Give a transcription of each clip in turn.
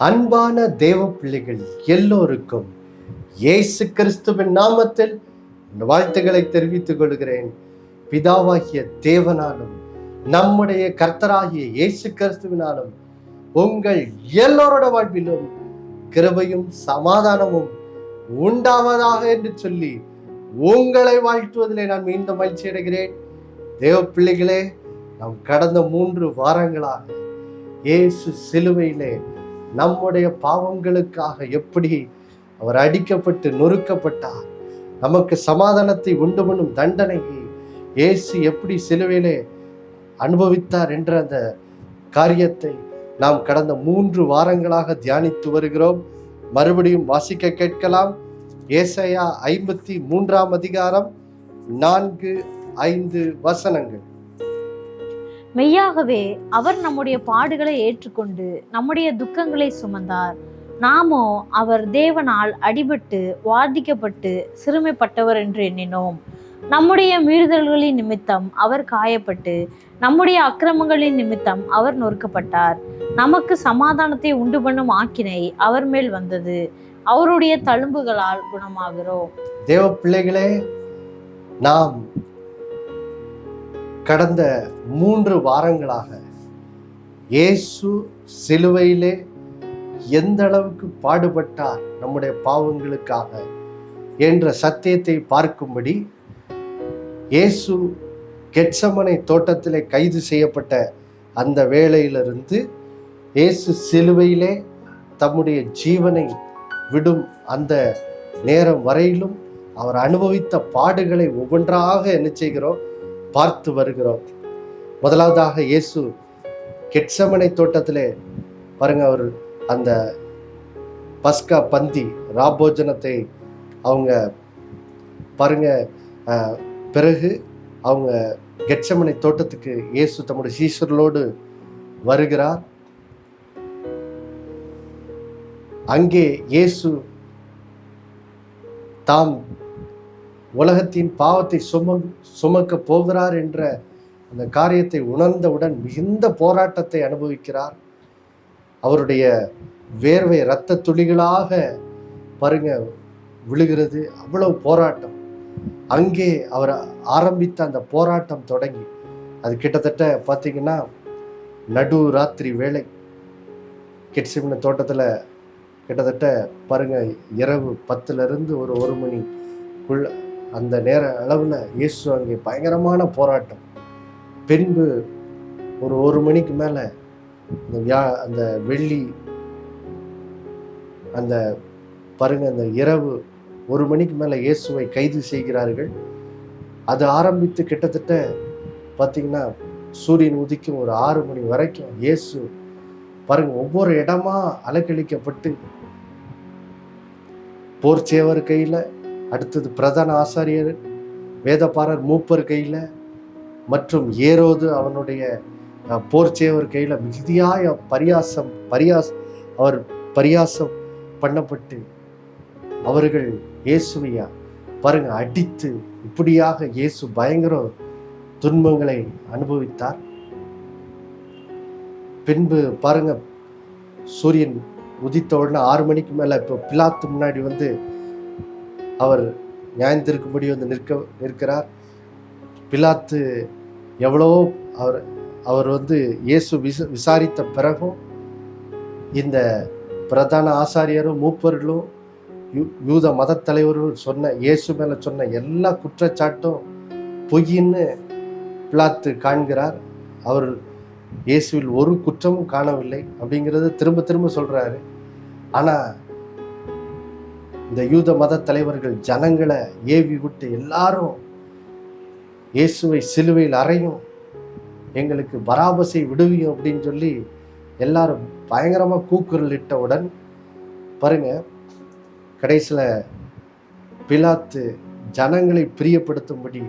அன்பான தேவ பிள்ளைகள் எல்லோருக்கும் இயேசு கிறிஸ்துவின் நாமத்தில் வாழ்த்துக்களை தெரிவித்துக் கொள்கிறேன். பிதாவாகிய தேவனாலும் நம்முடைய கர்த்தராகிய இயேசு கிறிஸ்துவினாலும் உங்கள் எல்லோரோட வாழ்விலும் கிருபையும் சமாதானமும் உண்டாவதாக என்று சொல்லி உங்களை வாழ்த்துவதிலே நான் மீண்டும் மகிழ்ச்சி அடைகிறேன். தேவ பிள்ளைகளே, நாம் கடந்த 3 வாரங்களாக இயேசு சிலுவையிலே நம்முடைய பாவங்களுக்காக எப்படி அவர் அடிக்கப்பட்டு நொறுக்கப்பட்டார், நமக்கு சமாதானத்தை உண்டு பண்ணும் தண்டனையை இயேசு எப்படி சிலுவையிலே அனுபவித்தார் என்ற அந்த காரியத்தை நாம் கடந்த 3 வாரங்களாக தியானித்து வருகிறோம். மறுபடியும் வாசிக்க கேட்கலாம். ஏசாயா 53ஆம் அதிகாரம் 4-5 வசனங்கள். மெய்யாகவே அவர் நம்முடைய பாடுகளை ஏற்றுக்கொண்டு நம்முடைய துக்கங்களை சுமந்தார். நாமோ அவர் தேவனால் அடிபட்டு வாதிக்கப்பட்டு சிறுமைப்பட்டவர் என்று எண்ணினோம். நம்முடைய மீறுதல்களின் நிமித்தம் அவர் காயப்பட்டு நம்முடைய அக்கிரமங்களின் நிமித்தம் அவர் நொறுக்கப்பட்டார். நமக்கு சமாதானத்தை உண்டு பண்ணும் ஆக்கினை அவர் மேல் வந்தது. அவருடைய தழும்புகளால் குணமாகிறோம். தேவ பிள்ளைகளே, நாம் கடந்த 3 வாரங்களாக இயேசு சிலுவையிலே எந்த அளவுக்கு பாடுபட்டார் நம்முடைய பாவங்களுக்காக என்ற சத்தியத்தை பார்க்கும்படி, இயேசு கெத்சமனை தோட்டத்திலே கைது செய்யப்பட்ட அந்த வேளையிலிருந்து இயேசு சிலுவையிலே தம்முடைய ஜீவனை விடும் அந்த நேரம் வரையிலும் அவர் அனுபவித்த பாடுகளை ஒவ்வொன்றாக என்ன செய்கிறோம், பார்த்து வருகிறோம். முதலாவதாக இயேசு கெத்சமனை தோட்டத்திலே பாருங்க, அவர் அந்த பஸ்கா பந்தி ராபோஜனத்தை அவங்க பாருங்க, பிறகு அவங்க கெத்சமனை தோட்டத்துக்கு இயேசு தம்முடைய சீஷர்களோடு வருகிறார். அங்கே இயேசு தாம் உலகத்தின் பாவத்தை சுமக்க போகிறார் என்ற அந்த காரியத்தை உணர்ந்தவுடன் மிகுந்த போராட்டத்தை அனுபவிக்கிறார். அவருடைய வேர்வை இரத்த துளிகளாக பாருங்க விழுகிறது. அவ்வளவு போராட்டம். அங்கே அவர் ஆரம்பித்த அந்த போராட்டம் தொடங்கி அது கிட்டத்தட்ட பார்த்தீங்கன்னா நடு ராத்திரி வேளை. கெத்செமனே தோட்டத்தில் கிட்டத்தட்ட பாருங்க இரவு 10லிருந்து ஒரு 1 மணிக்குள்ள அந்த நேர அளவில் இயேசு அங்கே பயங்கரமான போராட்டம். பின்பு ஒரு 1 மணிக்கு மேலே அந்த வெள்ளி அந்த பாருங்க அந்த இரவு 1 மணிக்கு மேலே இயேசுவை கைது செய்கிறார்கள். அது ஆரம்பித்து கிட்டத்தட்ட பார்த்தீங்கன்னா சூரியன் உதிக்கும் ஒரு 6 மணி வரைக்கும் இயேசு பாருங்க ஒவ்வொரு இடமா அலக்களிக்கப்பட்டு போர்ச்சேவர் கையில், அடுத்தது பிரதான ஆசாரியர் வேதபாரர் மூப்பர் கையில், மற்றும் ஏரோது அவனுடைய போர்ச்சேவர் கையில் மிகுதியாய அவர் பரியாசம் பண்ணப்பட்டு அவர்கள் இயேசுவையா பாருங்க அடித்து இப்படியாக இயேசு பயங்கர துன்பங்களை அனுபவித்தார். பின்பு பாருங்க சூரியன் உதித்த உடனே 6 மணிக்கு மேலே இப்போ பிலாத்து முன்னாடி வந்து அவர் நியாயத்திற்கும்படி வந்து நிற்கிறார். பிலாத்து எவ்வளவோ அவர் வந்து இயேசு விசாரித்த பிறகும் இந்த பிரதான ஆசாரியரும் மூப்பர்களும் யூத மத தலைவர்களும் சொன்ன இயேசு மேலே சொன்ன எல்லா குற்றச்சாட்டும் பொய்ன்னு பிலாத்து காண்கிறார். அவர் இயேசுவில் ஒரு குற்றமும் காணவில்லை அப்படிங்கிறத திரும்ப திரும்ப சொல்றாரு. ஆனா இந்த யூத மத தலைவர்கள் ஜனங்களை ஏவி விட்டு எல்லாரும் இயேசுவை சிலுவையில் அறையும், எங்களுக்கு பராபஸை விடுவியும் அப்படின்னு சொல்லி எல்லாரும் பயங்கரமா கூக்குரல் இட்டவுடன் பாருங்க கடைசியில பிலாத்து ஜனங்களை பிரியப்படுத்தும்படி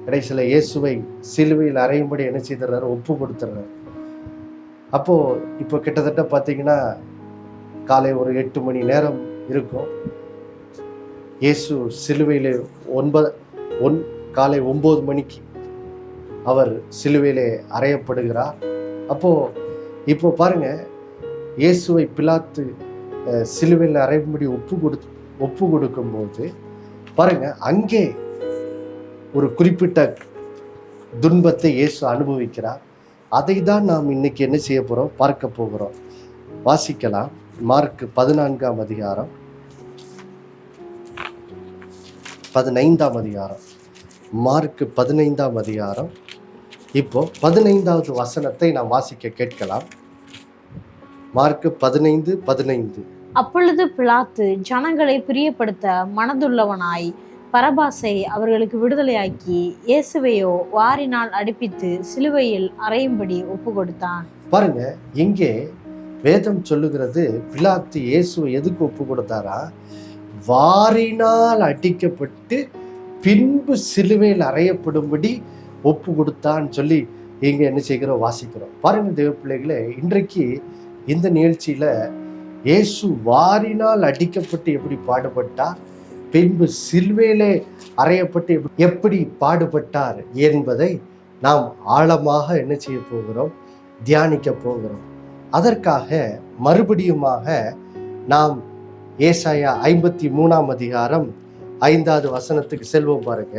கடைசியில இயேசுவை சிலுவையில் அறையும்படி என்ன செய்துறாரு, ஒப்பு கொடுத்துறாரு. அப்போ இப்போ கிட்டத்தட்ட பார்த்தீங்கன்னா காலை ஒரு 8 மணி நேரம் இருக்கும். இயேசு சிலுவையிலே காலை 9 மணிக்கு அவர் சிலுவையிலே அறையப்படுகிறார். அப்போ இப்போ பாருங்க, இயேசுவை பிலாத்து சிலுவையில் அறையும்படி ஒப்பு கொடுக்கும்போது பாருங்க, அங்கே ஒரு குறிப்பிட்ட துன்பத்தை இயேசு அனுபவிக்கிறார். அதை தான் நாம் இன்னைக்கு என்ன செய்ய போறோம், பார்க்க போகிறோம். வாசிக்கலாம். மார்க் 14ஆம் அதிகாரம் 15ஆம் அதிகாரம். மார்க் 15ஆம் அதிகாரம். இப்போ 15வது வசனத்தை நாம் வாசிக்க கேட்கலாம். மார்க் 15:15. அப்பொழுது பிலாத்து ஜனங்களை பிரியப்படுத்த மனதுள்ளவனாய் பரபாசை அவர்களுக்கு விடுதலையாக்கி இயேசுவையோ வாரினால் அடிப்பித்து சிலுவையில் அறையும்படி ஒப்பு கொடுத்தான். பாருங்க, இங்கே வேதம் சொல்லுகிறது, பிலாத்து இயேசுவை எதுக்கு ஒப்பு கொடுத்தாரா? வாரினால் அடிக்கப்பட்டு பின்பு சிலுவையில் அறையப்படும்படி ஒப்பு கொடுத்தான்னு சொல்லி இங்க என்ன செய்கிறோம், வாசிக்கிறோம். பாருங்க தேவ பிள்ளைகளே, இன்றைக்கு இந்த நிகழ்ச்சியில இயேசு வாரினால் அடிக்கப்பட்டு எப்படி பாடுபட்டார், பின்பு சிலுவையிலே அறையப்பட்டு எப்படி பாடுபட்டார் என்பதை நாம் ஆழமாக என்ன செய்ய போகிறோம், தியானிக்க போகிறோம். அதற்காக மறுபடியுமாக நாம் ஏசாயா 53ஆம் அதிகாரம் 5வது வசனத்துக்கு செல்வோம். பாருங்க,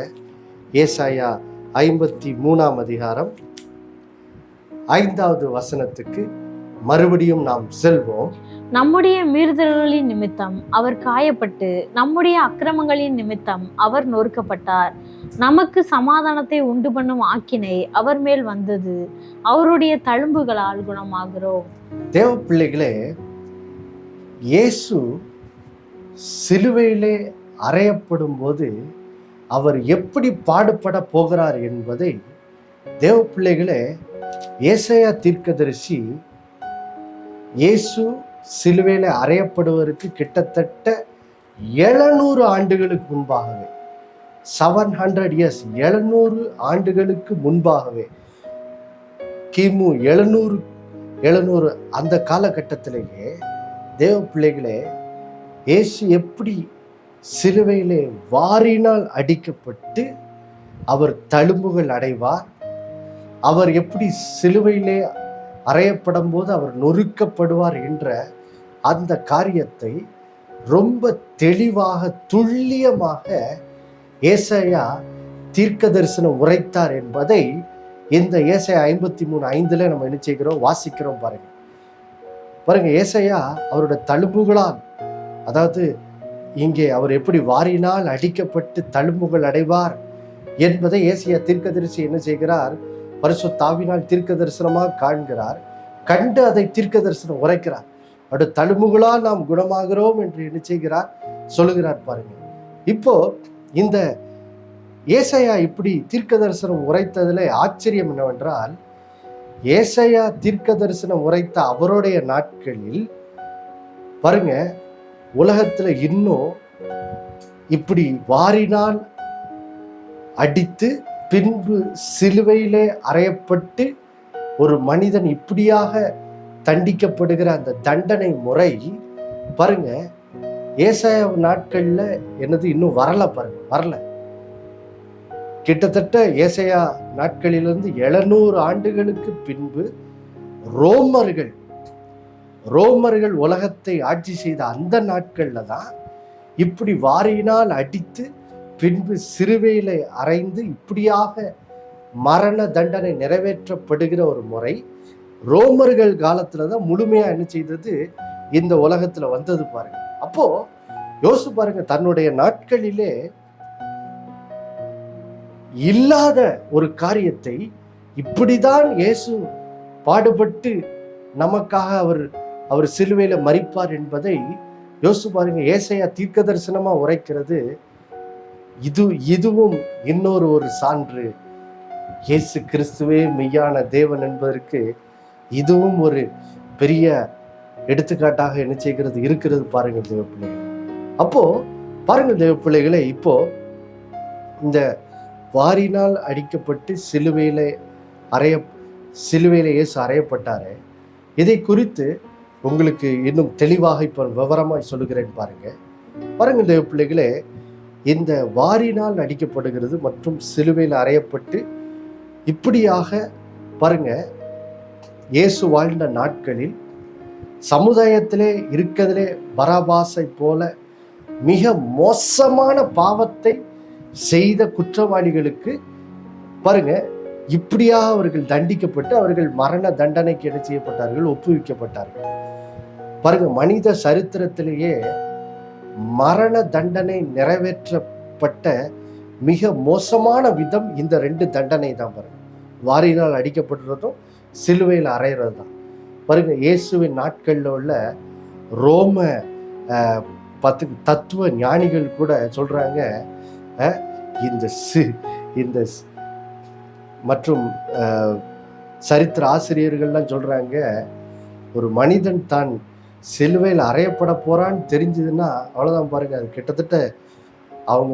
ஏசாயா 53ஆம் அதிகாரம் 5வது வசனத்துக்கு மறுபடியும் நாம் செல்வோம். நம்முடைய மீறுதல்களின் நிமித்தம் அவர் காயப்பட்டு நம்முடைய அக்கிரமங்களின் நிமித்தம் அவர் நொறுக்கப்பட்டார். நமக்கு சமாதானத்தை உண்டு பண்ணும் ஆக்கினை அவர் மேல் வந்தது, அவருடைய தழும்புகளால் குணமாகிறோம். தேவ பிள்ளைகளே, இயேசு சிலுவையிலே அறையப்படும் போது அவர் எப்படி பாடுபட போகிறார் என்பதை தேவ பிள்ளைகளே, ஏசாயா தீர்க்கதரிசி இயேசு சிலுவையில அறையப்படுவதற்கு கிட்டத்தட்ட 700 ஆண்டுகளுக்கு முன்பாகவே, 700 years, 700 ஆண்டுகளுக்கு முன்பாகவே, கிமு 700 அந்த காலகட்டத்திலேயே தேவ பிள்ளைகளே, இயேசு எப்படி சிலுவையிலே வாரினால் அடிக்கப்பட்டு அவர் தழும்புகள் அடைவார், அவர் எப்படி சிலுவையிலே அறையப்படும் போது அவர் நொறுக்கப்படுவார் என்ற அந்த காரியத்தை ரொம்ப தெளிவாக துல்லியமாக ஏசாயா தீர்க்க தரிசனம் உரைத்தார் என்பதை இந்த ஏசாயா 53:5 நம்ம என்ன செய்கிறோம், வாசிக்கிறோம். பாருங்க, ஏசாயா அவருடைய தழும்புகளால், அதாவது இங்கே அவர் எப்படி வாரினால் அடிக்கப்பட்டு தழும்புகள் அடைவார் என்பதை ஏசாயா தீர்க்கதரிசி என்ன செய்கிறார், பரிசுத்த ஆவியினால் தீர்க்க தரிசனமாக காண்கிறார். கண்டு அதை தீர்க்க தரிசனம் உரைக்கிறார். அவருடைய தழும்புகளால் நாம் குணமாகிறோம் என்று என்ன செய்கிறார், சொல்லுகிறார். பாருங்க, இப்போ இந்த ஏசாயா இப்படி தீர்க்க தரிசனம் உரைத்ததுல ஆச்சரியம் என்னவென்றால், ஏசாயா தீர்க்க தரிசனம் உரைத்த அவருடைய நாட்களில் பாருங்க, உலகத்துல இன்னும் இப்படி வாரினால் அடித்து பின்பு சிலுவையிலே அறையப்பட்டு ஒரு மனிதன் இப்படியாக தண்டிக்கப்படுகிற அந்த தண்டனை முறை பாருங்க, ஏசாயா நாட்கள்ல என்னது இன்னும் வரல. பாருங்க, வரல. கிட்டத்தட்ட ஏசாயா நாட்களிலிருந்து 700 ஆண்டுகளுக்கு பின்பு ரோமர்கள் உலகத்தை ஆட்சி செய்த அந்த நாட்கள்ல தான் இப்படி வாரியினால் அடித்து பின்பு சிலுவையிலே அறைந்து இப்படியாக மரண தண்டனை நிறைவேற்றப்படுகிற ஒரு முறை ரோமர்கள் காலத்துலதான் முழுமையா என்ன செய்தது, இந்த உலகத்துல வந்தது. பாருங்க, அப்போ யோசிச்சு பாருங்க, தன்னுடைய நாட்களிலே இல்லாத ஒரு காரியத்தை இப்படிதான் இயேசு பாடுபட்டு நமக்காக அவர் சிலுவையில மரிப்பார் என்பதை யோசிச்சு பாருங்க. ஏசாயா தீர்க்க தரிசனமா உரைக்கிறது. இதுவும் இன்னொரு சான்று, இயேசு கிறிஸ்துவே மெய்யான தேவன் என்பதற்கு இதுவும் ஒரு பெரிய எடுத்துக்காட்டாக என்ன செய்கிறது, இருக்கிறது. பாருங்க தேவ பிள்ளைகள், அப்போ பாருங்க தேவ பிள்ளைகளே, இப்போ இந்த வாரினால் அடிக்கப்பட்டு சிலுவையில இயேசு அறையப்பட்டாரு. இதை குறித்து உங்களுக்கு இன்னும் தெளிவாக இப்போ விவரமாய் சொல்லுகிறேன். பாருங்க தேவ பிள்ளைகளே, இந்த வாரினால் அடிக்கப்படுகிறது மற்றும் சிலுவையில் அறையப்பட்டு இப்படியாக பாருங்க, இயேசு வாழ்ந்த நாட்களில் சமுதாயத்திலே இருக்கிறதுலே பராபாசை போல மிக மோசமான பாவத்தை செய்த குற்றவாளிகளுக்கு பாருங்க, இப்படியாக அவர்கள் தண்டிக்கப்பட்டு அவர்கள் மரண தண்டனைக்கு என்ன செய்யப்பட்டார்கள், ஒப்புவிக்கப்பட்டார்கள். பாருங்க, மனித சரித்திரத்திலேயே மரண தண்டனை நிறைவேற்றப்பட்ட மிக மோசமான விதம் இந்த 2 தண்டனை தான். பாருங்க, வாரினால் அடிக்கப்படுறதும் சிலுவையில் அறையிறது தான். பாருங்க, இயேசுவின் நாட்களில் உள்ள ரோம தத்துவ ஞானிகள் கூட சொல்றாங்க, இந்த மற்றும் சரித்திர ஆசிரியர்கள்லாம் சொல்றாங்க, ஒரு மனிதன் தான் சிலுவையில் அறையப்பட போறான்னு தெரிஞ்சதுன்னா அவ்வளோதான். பாருங்க, அது கிட்டத்தட்ட அவங்க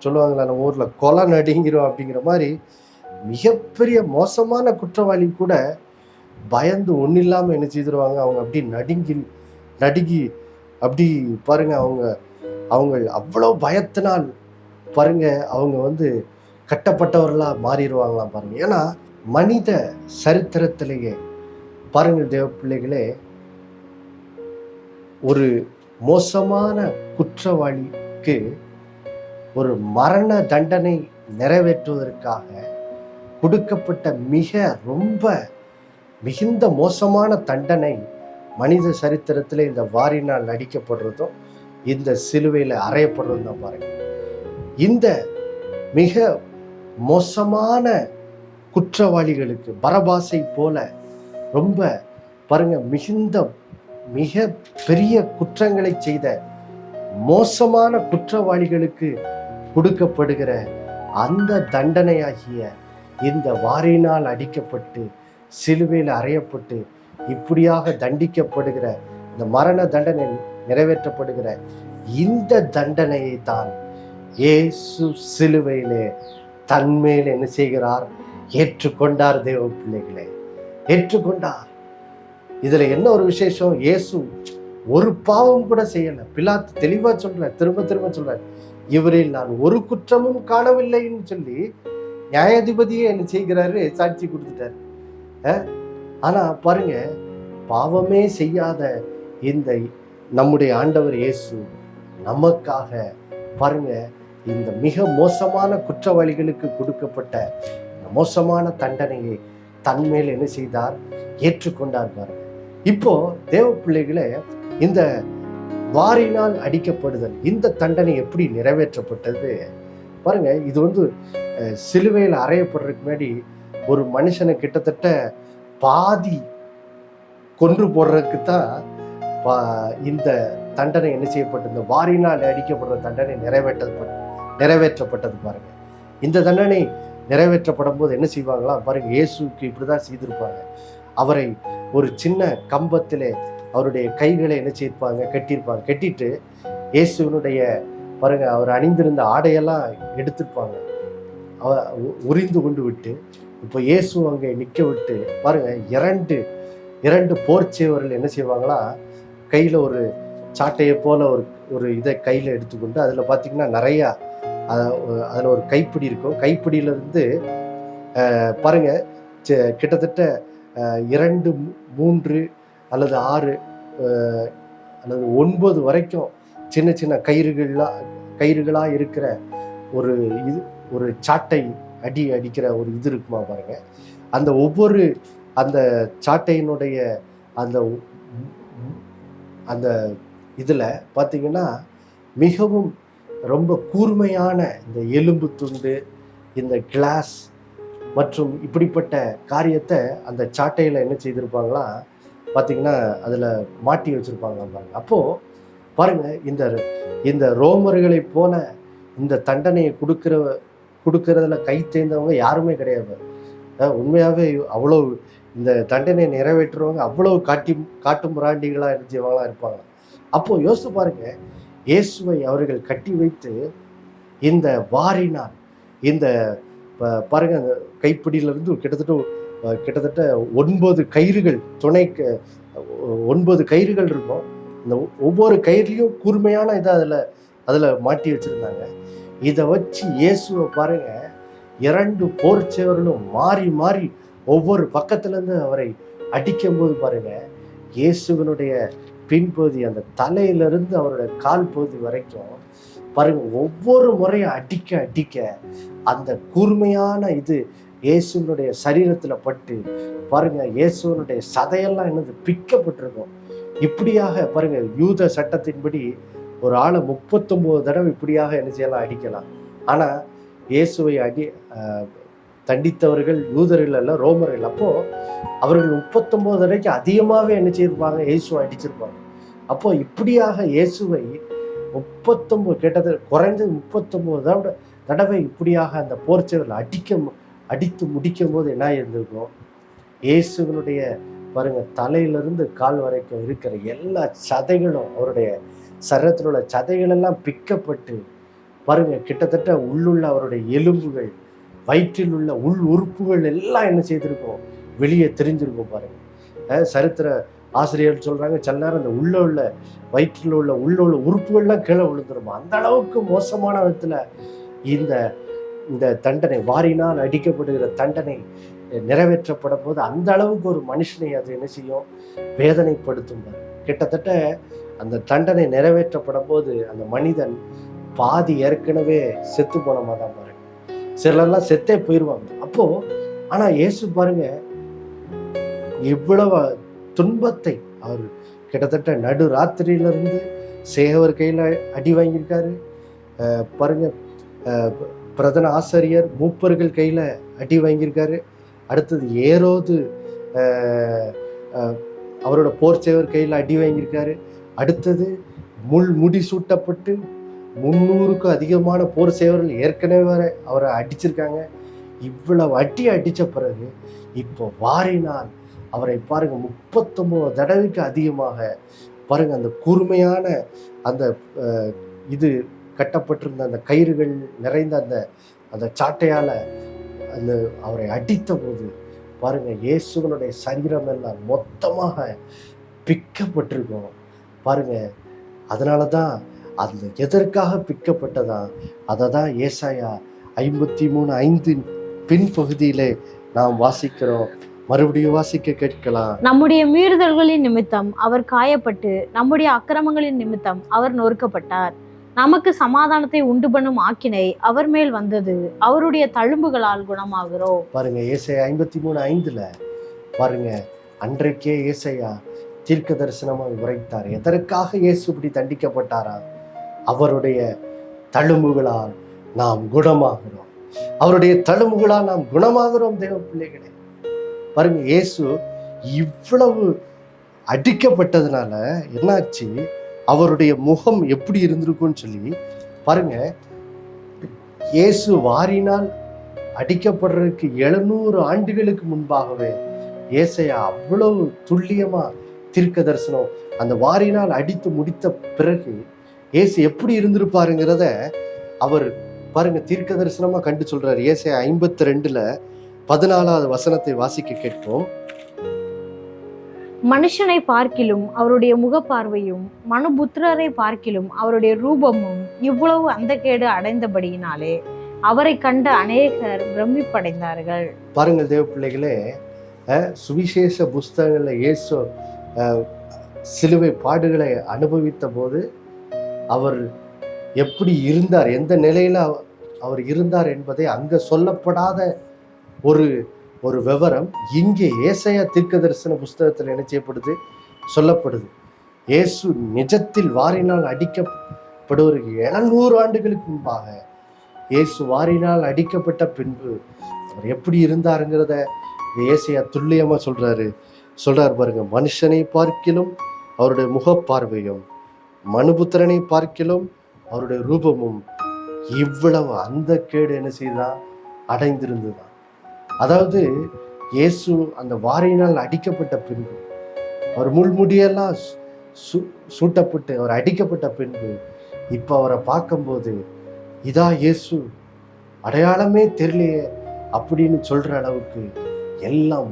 சொல்லுவாங்களா, நம்ம ஊரில் கொலை நடுங்கிறோம் அப்படிங்கிற மாதிரி மிகப்பெரிய மோசமான குற்றவாளி கூட பயந்து ஒன்றும் இல்லாமல் என்ன செய்திருவாங்க, அவங்க அப்படி நடுங்கி அப்படி பாருங்க, அவங்க அவ்வளோ பயத்தினால் பாருங்க அவங்க கட்டப்பட்டவர்களாக மாறிடுவாங்களாம். பாருங்க, ஏன்னா மனித சரித்திரத்திலேயே பாருங்கள் தேவ பிள்ளைகளே, ஒரு மோசமான குற்றவாளிக்கு ஒரு மரண தண்டனை நிறைவேற்றுவதற்காக கொடுக்கப்பட்ட மிகுந்த மோசமான தண்டனை மனித சரித்திரத்தில் இந்த வாரினால் அடிக்கப்படுறதும் இந்த சிலுவையில் அறையப்படுறதும் தான். பாருங்க, இந்த மிக மோசமான குற்றவாளிகளுக்கு பரபாசை போல ரொம்ப பாருங்க மிக பெரிய குற்றங்களை செய்த மோசமான குற்றவாளிகளுக்கு கொடுக்கப்படுகிற அந்த தண்டனையாகிய இந்த வாரினால் அடிக்கப்பட்டு சிலுவையில் அறையப்பட்டு இப்படியாக தண்டிக்கப்படுகிற இந்த மரண தண்டனை நிறைவேற்றப்படுகிற இந்த தண்டனையை தான் இயேசு சிலுவையிலே தன்மேல் என்ன செய்கிறார், ஏற்றுக்கொண்டார். தேவ பிள்ளைகளே, ஏற்றுக்கொண்டார். இதுல என்ன ஒரு விசேஷம், இயேசு ஒரு பாவம் கூட செய்யல. பிலாத்து தெளிவா சொல்ற, திரும்ப சொல்ற, இவரில் நான் ஒரு குற்றமும் காணவில்லைன்னு சொல்லி நியாயாதிபதியே என்ன செய்கிறாரு, சாட்சி கொடுத்துட்டாரு. ஆனா பாருங்க, பாவமே செய்யாத இந்த நம்முடைய ஆண்டவர் இயேசு நமக்காக பாருங்க இந்த மிக மோசமான குற்றவாளிகளுக்கு கொடுக்கப்பட்ட மோசமான தண்டனையை தன்மேல் என்ன செய்தார், ஏற்றுக்கொண்டார். பாருங்க, இப்போ தேவ பிள்ளைகளே, இந்த வாரினால் அடிக்கப்படுதல் இந்த தண்டனை எப்படி நிறைவேற்றப்பட்டது பாருங்க. இது சிலுவையில் அறையப்படுறதுக்கு முன்னாடி ஒரு மனுஷனை கிட்டத்தட்ட பாதி கொன்று போடுறதுக்கு தான் இந்த தண்டனை என்ன செய்யப்பட்டது, இந்த வாரினால் அடிக்கப்படுற தண்டனை நிறைவேற்றப்பட்டது. பாருங்க, இந்த தண்டனை நிறைவேற்றப்படும் போது என்ன செய்வாங்களா பாருங்க, இயேசுக்கு இப்படிதான் செய்திருப்பாங்க. அவரை ஒரு சின்ன கம்பத்திலே அவருடைய கைகளை என்ன செய்திருப்பாங்க, கட்டிட்டு இயேசுவினுடைய பாருங்க அவர் அணிந்திருந்த ஆடையெல்லாம் எடுத்துருப்பாங்க, உரிந்து கொண்டு விட்டு இப்போ இயேசு அங்கே நிற்க விட்டு பாருங்க, இரண்டு போர்ச்சேவர்கள் என்ன செய்வாங்களா, கையில் ஒரு சாட்டையை போல ஒரு இதை கையில் எடுத்துக்கொண்டு அதில் பார்த்தீங்கன்னா நிறையா அதில் ஒரு கைப்பிடி இருக்கும். கைப்பிடியிலிருந்து பாருங்க கிட்டத்தட்ட 2, 3 அல்லது 6 அல்லது 9 வரைக்கும் சின்ன சின்ன கயிறுகளாக இருக்கிற ஒரு சாட்டை அடிக்கிற ஒரு இது இருக்குமா பாருங்க. அந்த ஒவ்வொரு அந்த சாட்டையினுடைய அந்த இதில் பார்த்தீங்கன்னா மிகவும் ரொம்ப கூர்மையான இந்த எலும்பு துண்டு, இந்த கிளாஸ் மற்றும் இப்படிப்பட்ட காரியத்தை அந்த சாட்டையில் என்ன செய்திருப்பாங்களா பார்த்தீங்கன்னா அதில் மாட்டி வச்சுருப்பாங்க பாருங்க. அப்போது பாருங்க, இந்த ரோமர்களை போல இந்த தண்டனையை கொடுக்கறதுல கை தேர்ந்தவங்க யாருமே கிடையாது. உண்மையாகவே அவ்வளோ இந்த தண்டனை நிறைவேற்றுறவங்க அவ்வளோ காட்டும் முராண்டிகளாக இருந்தவங்களாம் இருப்பாங்க. அப்போது யோசித்து பாருங்க, இயேசுவை அவர்கள் கட்டி வைத்து இந்த வாரினால் இந்த பாருங்க அந்த கைப்பிடியிலிருந்து கிட்டத்தட்ட 9 கயிறுகள் 9 கயிறுகள் இருக்கும். இந்த ஒவ்வொரு கயிறுலையும் கூர்மையான இதை அதில் மாட்டி வச்சுருந்தாங்க. இதை வச்சு இயேசுவை பாருங்க 2 போர்ச்சேவர்களும் மாறி ஒவ்வொரு பக்கத்துலேருந்து அவரை அடிக்கும்போது பாருங்க இயேசுவினுடைய பின்பகுதி, அந்த தலையிலிருந்து அவருடைய கால் பகுதி வரைக்கும் பாருங்க, ஒவ்வொரு முறையும் அடிக்க அடிக்க அந்த கூர்மையான இது இயேசுனுடைய சரீரத்துல பட்டு பாருங்க, இயேசுவனுடைய சதையெல்லாம் என்னது பிக்கப்பட்டிருக்கும். இப்படியாக பாருங்க, யூத சட்டத்தின்படி ஒரு ஆளை 39 தடவை இப்படியாக என்ன செய்யலாம், அடிக்கலாம். ஆனா இயேசுவை தண்டித்தவர்கள் யூதர்கள் அல்ல, ரோமர்கள். அப்போ அவர்கள் 39 தடவைக்கு அதிகமாகவே என்ன செய்திருப்பாங்க, இயேசுவை அடிச்சிருப்பாங்க. அப்போ இப்படியாக இயேசுவை 39 கிட்டத்தட்ட குறைந்தது 39 தடவை இப்படியாக அந்த போர்ச்சவர்கள் அடித்து முடிக்கும் போது என்ன இருந்திருக்கும், இயேசுவனுடைய பாருங்க தலையிலிருந்து கால் வரைக்கும் இருக்கிற எல்லா சதைகளும், அவருடைய சரீரத்தில் உள்ள சதைகள் எல்லாம் பிக்கப்பட்டு பாருங்க, கிட்டத்தட்ட உள்ளுள்ள அவருடைய எலும்புகள், வயிற்றில் உள்ள உள் உறுப்புகள் எல்லாம் என்ன செய்திருக்கும், வெளியே தெரிஞ்சிருக்கும். பாருங்க, சரித்திர ஆசிரியர்கள் சொல்றாங்க, சில நேரம் அந்த உள்ள வயிற்றில் உள்ள உறுப்புகள்லாம் கீழே விழுந்துருமா. அந்த அளவுக்கு மோசமான விதத்துல இந்த தண்டனை, வாரினால் அடிக்கப்படுகிற தண்டனை நிறைவேற்றப்படும் போது அந்த அளவுக்கு ஒரு மனுஷனை அது என்ன செய்யும், வேதனைப்படுத்தும். கிட்டத்தட்ட அந்த தண்டனை நிறைவேற்றப்படும் போது அந்த மனிதன் பாதி ஏற்கனவே செத்து போனமா தான் பாருங்க, சிலர்லாம் செத்தே போயிடுவாங்க. அப்போ ஆனா இயேசு பாருங்க, இவ்வளவு துன்பத்தை அவர் கிட்டத்தட்ட நடு ராத்திரியிலிருந்து சேவர் கையில அடி வாங்கியிருக்காரு. பாருங்க, பிரதான ஆசிரியர் மூப்பர்கள் கையில அடி வாங்கியிருக்காரு. அடுத்தது ஏரோது அவரோட போர் சேவர் கையில அடி வாங்கியிருக்காரு. அடுத்தது முடி சூட்டப்பட்டு 300க்கும் அதிகமான போர் சேவர்கள் ஏற்கனவே அவரை அடிச்சிருக்காங்க. இவ்வளவு அடிச்ச பிறகு இப்போ வாரினால் அவரை பாருங்க 39 தடவைக்கு அதிகமாக பாருங்க, அந்த கூர்மையான அந்த இது கட்டப்பட்டிருந்த அந்த கயிறுகள் நிறைந்த அந்த சாட்டையால அந்த அவரை அடித்த போது பாருங்க, இயேசுவனுடைய சரீரம் எல்லாம் மொத்தமாக பிக்கப்பட்டிருக்கும். பாருங்க, அதனாலதான் அது எதற்காக பிக்கப்பட்டதா, அதை தான் ஏசாயா 53:5 பின்பகுதியிலே நாம் வாசிக்கிறோம். மறுபடியும் வாசிக்க கேட்கலாம். நம்முடைய மீறுதல்களின் நிமித்தம் அவர் காயப்பட்டு, நம்முடைய அக்கிரமங்களின் நிமித்தம் அவர் நொறுக்கப்பட்டார். நமக்கு சமாதானத்தை உண்டு பண்ணும் ஆக்கினை அவர் மேல் வந்தது, அவருடைய தழும்புகளால் குணமாகிறோம். பாருங்க, ஏசாயா 53:5 பாருங்க, அன்றைக்கே ஏசாயா தீர்க்க தரிசனமாக உரைத்தார். எதற்காக இயேசு இப்படி தண்டிக்கப்பட்டாரா, அவருடைய தழும்புகளால் நாம் குணமாகிறோம், அவருடைய தழும்புகளால் நாம் குணமாகிறோம். தேவ பிள்ளைகளே பாருங்க, இயேசு இவ்வளவு அடிக்கப்பட்டதுனால என்னாச்சு, அவருடைய முகம் எப்படி இருந்திருக்கும்னு சொல்லி பாருங்க, இயேசு வாரினால் அடிக்கப்படுறதுக்கு 700 ஆண்டுகளுக்கு முன்பாகவே ஏசாயா அவ்வளவு துல்லியமா தீர்க்க தரிசனம், அந்த வாரினால் அடித்து முடித்த பிறகு இயேசு எப்படி இருந்திருப்பாருங்கிறத அவர் பாருங்க தீர்க்க தரிசனமா கண்டு சொல்றாரு. ஏசாயா 52:14 வசனத்தை வாசிக்க கேட்போம். மனுஷனை பார்க்கிலும் அவருடைய முகப்பார்வையும், மனுபுத்திரரை பார்க்கிலும் அவருடைய ரூபமும் இவ்வளவு அந்த கேடு அடைந்தபடியினாலே அவரை கண்ட அநேகர் பிரமிப்படைந்தார்கள். பாருங்கள் தேவ பிள்ளைகளே, சுவிசேஷ புஸ்தகங்கள்ல இயேசு சிலுவை பாடுகளை அனுபவித்த போது அவர் எப்படி இருந்தார், எந்த நிலையில அவர் இருந்தார் என்பதை அங்க சொல்லப்படாத ஒரு விவரம் இங்கே ஏசாயா தீர்க்க தரிசன புஸ்தகத்தில் என்ன செய்யப்படுது, சொல்லப்படுது. இயேசு நிஜத்தில் வாரினால் அடிக்கப்படுவதற்கு 700 ஆண்டுகளுக்கு முன்பாக இயேசு வாரினால் அடிக்கப்பட்ட பின்பு அவர் எப்படி இருந்தாருங்கிறத ஏசாயா துல்லியமா சொல்றாரு பாருங்க. மனுஷனை பார்க்கிலும் அவருடைய முகப்பார்வையும், மனுபுத்திரனை பார்க்கிலும் அவருடைய ரூபமும் இவ்வளவு அந்த கேடு என்ன செய்தான், அடைந்திருந்துதான். அதாவது இயேசு அந்த வாரினால் அடிக்கப்பட்ட பின்பு, அவர் முள்முடியெல்லாம் சூட்டப்பட்டு அவர் அடிக்கப்பட்ட பின்பு இப்ப அவரை பார்க்கும்போது இதா இயேசு, அடையாளமே தெரியலையே அப்படின்னு சொல்ற அளவுக்கு எல்லாம்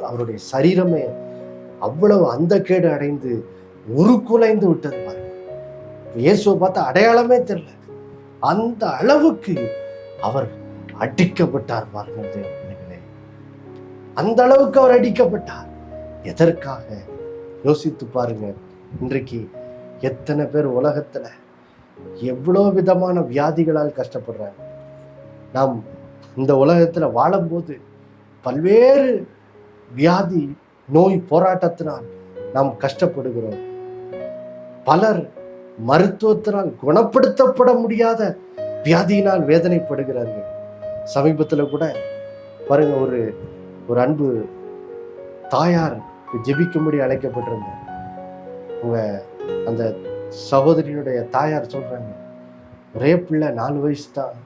அவருடைய சரீரமே அவ்வளவு அந்த கேடு அடைந்து உருக்குலைந்து விட்டது. பாருங்க, இயேசுவை பார்த்தா அடையாளமே தெரியல, அந்த அளவுக்கு அவர் அடிக்கப்பட்டார். பாருங்க, அந்த அளவுக்கு அவர் அடிக்கப்பட்டார். எதற்காக? யோசித்து பாருங்க, இன்றைக்கு எத்தனை பேர் உலகத்துல எவ்வளோ விதமான வியாதிகளால் கஷ்டப்படுறாங்க. நாம் இந்த உலகத்துல வாழும்போது பல்வேறு வியாதி நோய் போராட்டத்தினால் நாம் கஷ்டப்படுகிறோம். பலர் மருத்துவத்தினால் குணப்படுத்தப்பட முடியாத வியாதியினால் வேதனைப்படுகிறார்கள். சமீபத்தில் கூட பாருங்க, ஒரு அன்பு தாயார் ஜெபிக்கும்படி அழைக்கப்பட்டிருந்தார். அவங்க அந்த சகோதரியினுடைய தாயார் சொல்றாங்க, ஒரே பிள்ளை 4 வயசு தான்,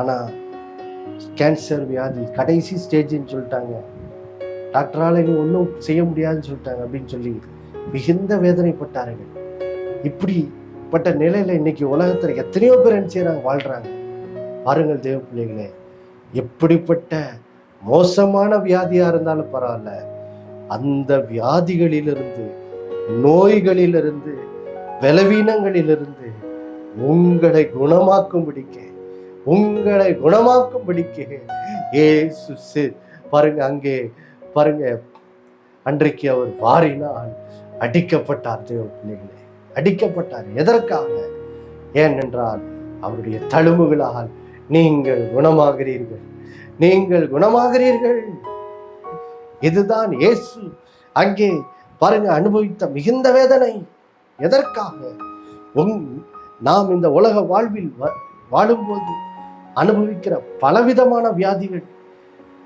ஆனா கேன்சர் வியாதி கடைசி ஸ்டேஜ்னு சொல்லிட்டாங்க, டாக்டரால் இனி ஒன்றும் செய்ய முடியாதுன்னு சொல்லிட்டாங்க அப்படின்னு சொல்லி மிகுந்த வேதனைப்பட்டார்கள். இப்படிப்பட்ட நிலையில இன்னைக்கு உலகத்துல எத்தனையோ பேர் என்ன செய்யறாங்க, வாழ்றாங்க. பாருங்கள் தேவ பிள்ளைகளே, எப்படிப்பட்ட மோசமான வியாதியா இருந்தாலும் பரவாயில்ல, அந்த வியாதிகளிலிருந்து, நோய்களிலிருந்து, பலவீனங்களிலிருந்து உங்களை குணமாக்கும்படிக்கு இயேசு பாருங்க, அங்கே பாருங்க, அன்றைக்கு அவர் வாரினால் அடிக்கப்பட்டார். தேவ பிள்ளைகளே, அடிக்கப்பட்டார். எதற்காக? ஏனென்றால் அவருடைய தழும்புகளால் நீங்கள் குணமாகிறீர்கள். இதுதான் இயேசு அங்கே பாருங்க அனுபவித்த மிகுந்த வேதனை. எதற்காக? நாம் இந்த உலக வாழ்வில் வாழும்போது அனுபவிக்கிற பலவிதமான வியாதிகள்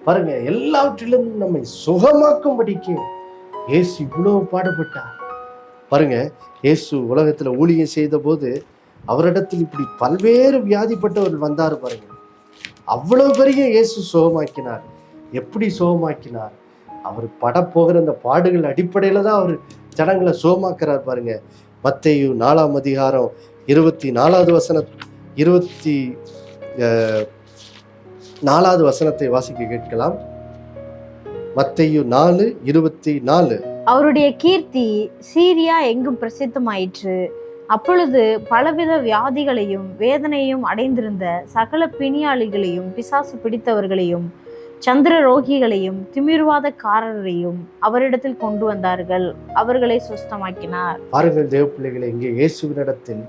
பாருங்க, எல்லாவற்றிலும் நம்மை சுகமாக்கும்படிக்கு இயேசு இவ்வளவு பாடுபட்டார். பாருங்க, இயேசு உலகத்துல ஊழியம் செய்த போது அவரிடத்தில் இப்படி பல்வேறு வியாதிப்பட்டவர்கள் வந்தார். பாருங்க, அவ்வளவு பெரிய இயேசு சுகமாக்கினார். எப்படி சுகமாக்கினார்? அவர் படப்போகிற அந்த பாடுகள் அடிப்படையில தான் அவர் ஜனங்களை சுகமாக்குறார். பாருங்க, மத்தேயு 4ஆம் அதிகாரம் 24வது வசனத்தை வாசிக்க கேட்கலாம். மத்தேயு 4:24. அவருடைய கீர்த்தி சீரியா எங்கும் பிரசித்தமாயிற்று. அப்பொழுது பலவித வியாதிகளையும் வேதனையும் அடைந்திருந்த சகல பிணியாளிகளையும், பிசாசு பிடித்தவர்களையும், சந்திர ரோகிகளையும், திமிர்வாதக்காரரையும் அவரிடத்தில் கொண்டு வந்தார்கள். அவர்களை சுஸ்தமாக்கினார். பாருங்கள் தேவ பிள்ளைகளை, இங்கே இயேசுவினிடத்தில்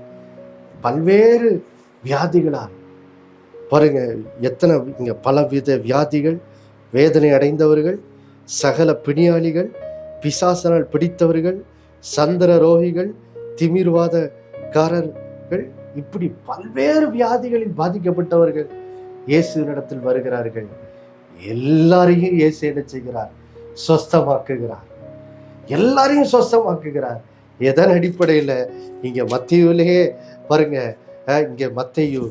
பல்வேறு வியாதிகளால் பாருங்க, எத்தனை இங்க பலவித வியாதிகள், வேதனை அடைந்தவர்கள், சகல பிணியாளிகள், பிசாசனால் பிடித்தவர்கள், சந்திர ரோகிகள், திமிர்வாதக்காரர்கள், இப்படி பல்வேறு வியாதிகளில் பாதிக்கப்பட்டவர்கள் இயேசுவினிடத்தில் வருகிறார்கள். எல்லாரையும் இயேசு என்ன செய்கிறார்? சொஸ்தமாக்குகிறார். எல்லாரையும் சொஸ்தமாக்குகிறார். எதன் அடிப்படையில்? இங்க மத்தேயுவிலேயே பாருங்க, இங்க மத்தேயு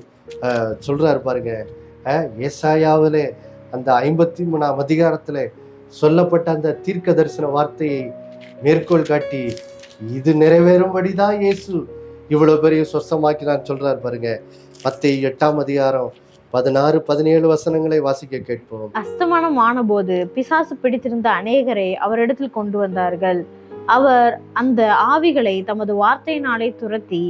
சொல்றாரு பாருங்க, ஏசாயாவிலே அந்த 53ஆம் அதிகாரத்துல சொல்லப்பட்ட அந்த தீர்க்க தரிசன வார்த்தையை மேற்கோள் காட்டி இது நிறைவேறும்படிதான் இயேசு இவ்வளவு பெரிய சொஸ்தமாக்கினான்னு சொல்றாரு பாருங்க. மத்தேயு 8ஆம் அதிகாரம் 16-17 வசனங்களை வாசிக்க கேட்போம். அஸ்தமனம் ஆனபோது பிசாசு பிடித்திருந்த அநேகரை அவரிடத்தில் கொண்டு வந்தார்கள். அவர் அந்த ஆவிகளை தமது வார்த்தையினாலே துரத்தி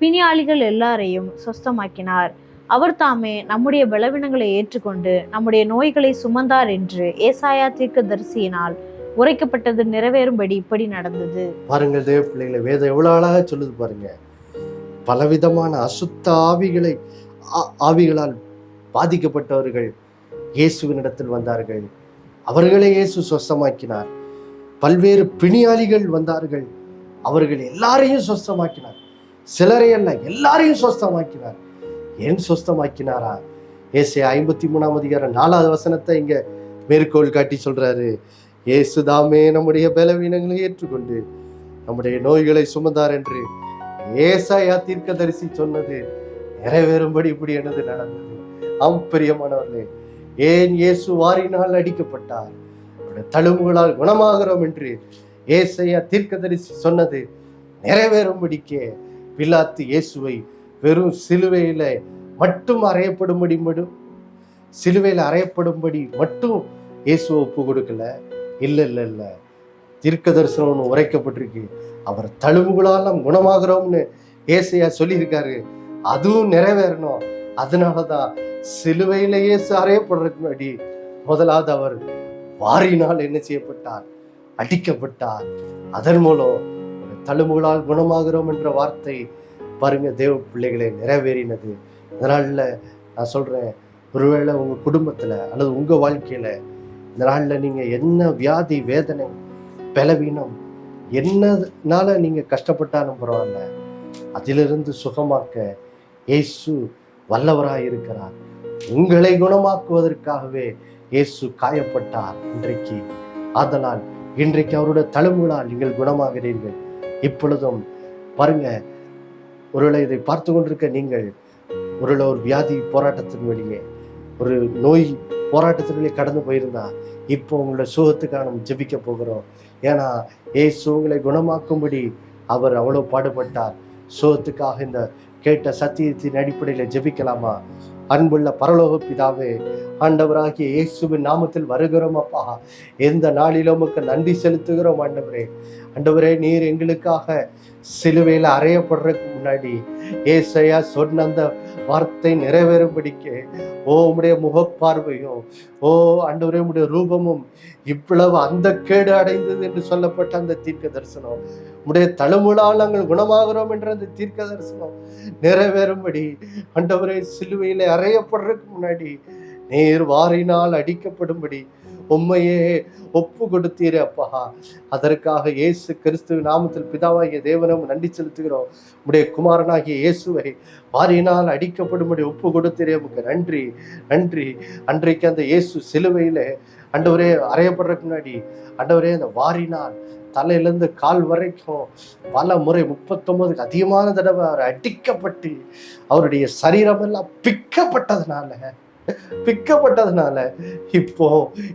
பிணியாளிகள் எல்லாரையும் சொஸ்தமாக்கினார். அவர் தாமே நம்முடைய பலவீனங்களை ஏற்றுக்கொண்டு நம்முடைய நோய்களை சுமந்தார் என்று ஏசாயா தீர்க்கதரிசியினால் உரைக்கப்பட்டது நிறைவேறும்படி இப்படி நடந்தது. பாருங்கள் தேவ பிள்ளைகளை, வேதம் எவ்வளவு அழகா சொல்லுது பாருங்க. பலவிதமான அசுத்த ஆவிகளால் பாதிக்கப்பட்டவர்கள் இயேசுவினிடத்தில் வந்தார்கள். அவர்களை இயேசு சொஸ்தமாக்கினார். பல்வேறு பிணியாளிகள் வந்தார்கள். அவர்கள் எல்லாரையும் சொஸ்தமாக்கினார். சிலரை அல்ல, எல்லாரையும் சொஸ்தமாக்கினார். ஏன் சொஸ்தமாக்கினாரா? ஏசாயா 53ஆம் அதிகாரம் 4வது வசனத்தை இங்க மேற்கோள் காட்டி சொல்றாரு, இயேசுதாமே நம்முடைய பலவீனங்களை ஏற்றுக்கொண்டு நம்முடைய நோய்களை சுமந்தார் என்று ஏசாயா தீர்க்கதரிசி சொன்னது நிறைவேறும்படி இப்படி என்னது நடந்தது. ஆம் பிரியமானவர்களே, ஏன் இயேசு வாரினால் அடிக்கப்பட்டார், அவருடைய தழும்புகளால் குணமாகிறோம் என்று ஏசாயா தீர்க்கதரிசி சொன்னது நிறைவேறும்படிக்கே பிலாத்து இயேசுவை வெறும் சிலுவையில மட்டும் அறையப்படும்படி மட்டும் இயேசுவை ஒப்பு கொடுக்கல. இல்ல, தீர்க்க தரிசனம் உரைக்கப்பட்டிருக்கு. அவர் தழும்புகளால் நாம் குணமாகிறோம்னு ஏசாயா சொல்லியிருக்காரு. அதுவும் நிறைவேறணும். அதனாலதான் சிலுவையில இயேசு அறையப்படுறதுக்கு முன்னாடி முதலாவது அவர் வாரினால் என்ன செய்யப்பட்டார்? அடிக்கப்பட்டார், அதன் மூலம் தழும்புகளால் குணமாகிறோம் என்ற வார்த்தை பாருங்க தேவ பிள்ளைகளே நிறைவேறினது. அதனால நான் சொல்றேன், ஒருவேளை உங்க குடும்பத்துல அல்லது உங்க வாழ்க்கையில இந்த நாள்ல நீங்க என்ன வியாதி, வேதனை, பலவீனம் என்னனால நீங்க கஷ்டப்பட்டாலும் பரவாயில்ல, அதிலிருந்து சுகமாக்க இயேசு வல்லவராய் இருக்கிறார். உங்களை குணமாக்குவதற்காகவே இயேசு காயப்பட்டார் இன்றைக்கு. ஆதலால் இன்றைக்கு அவருடைய தழும்புகளால் நீங்கள் குணமாகிறீர்கள். இப்பொழுதும் பாருங்க, ஒருவேளை இதை பார்த்து கொண்டிருக்க நீங்கள் ஒருவேளை ஒரு வியாதி போராட்டத்தின் வழியே, ஒரு நோய் போராட்டத்தின் வழியே கடந்து போயிருந்தா, இப்போ உங்களோட சுகத்துக்காக நம்ம ஜெபிக்க போகிறோம். ஏன்னா இயேசு உங்களை குணமாக்கும்படி அவர் அவ்வளவு பாடுபட்டார். சுகத்துக்காக இந்த கேட்ட சத்தியத்தின் அடிப்படையில் ஜெபிக்கலாமா? அன்புள்ள பரலோக பிதாவே, ஆண்டவராகிய இயேசுவின் நாமத்தில் வருகிறோம் அப்பா. எந்த நாளிலும் உமக்கு நன்றி செலுத்துகிறோம் ஆண்டவரே. ஆண்டவரே, நீர் எங்களுக்காக சிலுவையில் அறையப்படுறதுக்கு முன்னாடி ஏசாயா சொன்ன அந்த வார்த்தை நிறைவேறும்படிக்கு உம்முடைய முகப்பார்வையும் ஆண்டவரே உம்முடைய ரூபமும் இவ்வளவு அந்த கேடு அடைந்தது என்று சொல்லப்பட்ட அந்த தீர்க்க தரிசனம், உம்முடைய தழும்புகளால் நாங்கள் குணமாகிறோம் என்ற அந்த தீர்க்க தரிசனம் நிறைவேறும்படி ஆண்டவரே சிலுவையில அறையப்படுறதுக்கு முன்னாடி நீர் வாரினால் அடிக்கப்படும்படி உம்மையே ஒப்பு கொடுத்தீரே அப்பா. அதற்காக இயேசு கிறிஸ்துவ நாமத்தில் பிதாவாகிய தேவனும் நன்றி செலுத்துகிறோம். உம்முடைய குமாரனாகிய இயேசுவை வாரினால் அடிக்கப்படும்படி ஒப்பு கொடுத்தீரே, உமக்கு நன்றி நன்றி. அன்றைக்கு அந்த இயேசு சிலுவையில ஆண்டவரே அறையப்படுறதுக்கு முன்னாடி ஆண்டவரே அந்த வாரினால் தலையிலிருந்து கால் வரைக்கும் பல முறை 39க்கு அதிகமான தடவை அவர் அடிக்கப்பட்டு அவருடைய சரீரமெல்லாம் பிக்கப்பட்டதுனால இப்போ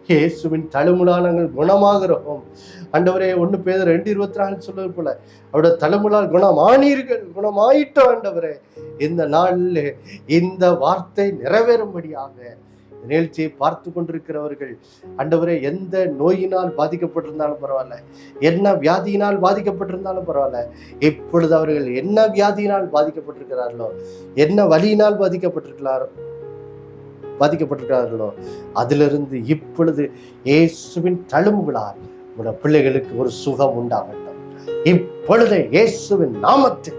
இயேசுவின் தழும்புகளால் நாங்கள் குணமாகிறோம். ஆண்டவரே 1 பேதுரு 2:24 சொல்வது போல அவருடைய தழும்புகளால் குணமாயிட்டோம். ஆண்டவரே, இந்த நாளில் இந்த வார்த்தை நிறைவேறும்படியாக நிகழ்ச்சியை பார்த்து கொண்டிருக்கிறவர்கள் ஆண்டவரே எந்த நோயினால் பாதிக்கப்பட்டிருந்தாலும் பரவாயில்ல, என்ன வியாதியினால் பாதிக்கப்பட்டிருந்தாலும் பரவாயில்ல, இப்பொழுது அவர்கள் என்ன வியாதியினால் பாதிக்கப்பட்டிருக்கிறார்களோ, என்ன வலியினால் பாதிக்கப்பட்டிருக்கிறார்களோ அதிலிருந்து இப்பொழுது இயேசுவின் தழும்புகளால் உடைய பிள்ளைகளுக்கு ஒரு சுகம் உண்டாகட்டும். இப்பொழுது இயேசுவின் நாமத்தில்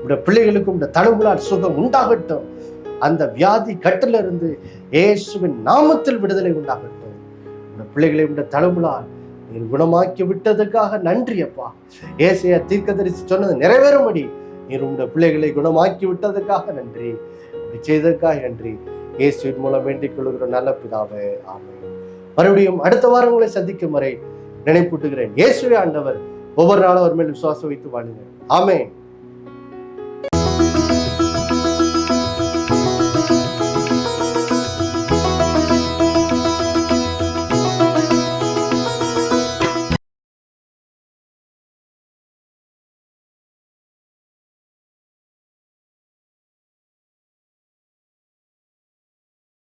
உடைய பிள்ளைகளுக்கு உடைய தழும்புகளால் சுகம் உண்டாகட்டும். அந்த வியாதி கட்டிலிருந்து இயேசுவின் நாமத்தில் விடுதலை உண்டாகட்டும். உடைய பிள்ளைகளை உடைய தழும்புகளால் நீர் குணமாக்கி விட்டதுக்காக நன்றி அப்பா. ஏசாயா தீர்க்கதரிசி சொன்னது நிறைவேறும்படி நீர் உடைய பிள்ளைகளை குணமாக்கி விட்டதுக்காக நன்றி. செய்ததுக்காக நன்றி. இயேசுவின் மூலம் வேண்டிக் கொள்கிற நல்ல பிதாவே, ஆமென். மறுபடியும் அடுத்த வாரம் உங்களை சந்திக்கும் வரை நினைப்பூட்டுகிறேன். இயேசுவே ஆண்டவர். ஒவ்வொரு நாளும் அவர் மேல் விசுவாசம் வைத்து வாழுங்கள். ஆமென்.